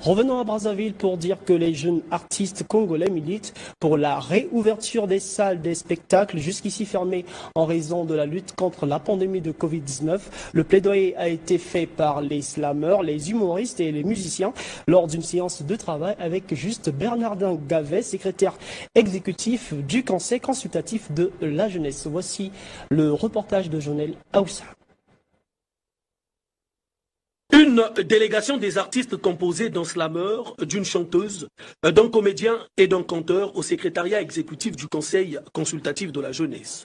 Revenons à Brazzaville pour dire que les jeunes artistes congolais militent pour la réouverture des salles des spectacles jusqu'ici fermées en raison de la lutte contre la pandémie de Covid-19. Le plaidoyer a été fait par les slameurs, les humoristes et les musiciens lors d'une séance de travail avec Juste Bernardin Gavet, secrétaire exécutif du Conseil consultatif de la jeunesse. Voici le reportage de Jonel Aoussa. Une délégation des artistes composée d'un slameur, d'une chanteuse, d'un comédien et d'un conteur au secrétariat exécutif du Conseil consultatif de la jeunesse.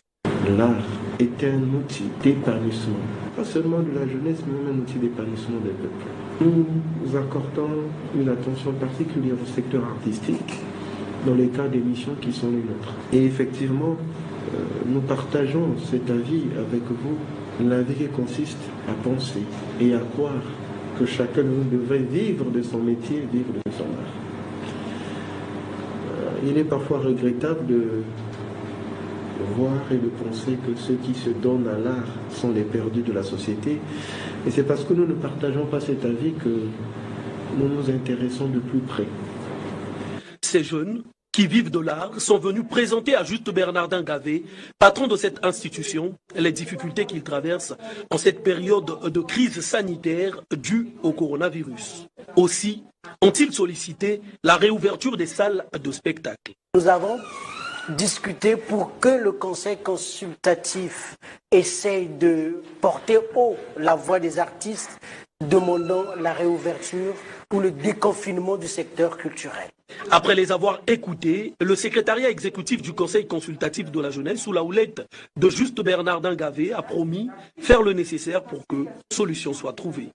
L'art est un outil d'épanouissement, pas seulement de la jeunesse, mais même un outil d'épanouissement des peuples. Nous accordons une attention particulière au secteur artistique dans les cas d'émissions qui sont les nôtres. Et effectivement, nous partageons cet avis avec vous. La vie consiste à penser et à croire que chacun de nous devrait vivre de son métier, vivre de son art. Il est parfois regrettable de voir et de penser que ceux qui se donnent à l'art sont les perdus de la société. Et c'est parce que nous ne partageons pas cet avis que nous nous intéressons de plus près. Ces jeunes qui vivent de l'art sont venus présenter à Juste Bernardin Gavet, patron de cette institution, les difficultés qu'ils traversent en cette période de crise sanitaire due au coronavirus. Aussi ont-ils sollicité la réouverture des salles de spectacle. Nous avons discuté pour que le Conseil consultatif essaye de porter haut la voix des artistes, demandant la réouverture ou le déconfinement du secteur culturel. Après les avoir écoutés, le secrétariat exécutif du Conseil consultatif de la jeunesse, sous la houlette de Juste Bernardin Gavet, a promis faire le nécessaire pour que solution soit trouvée.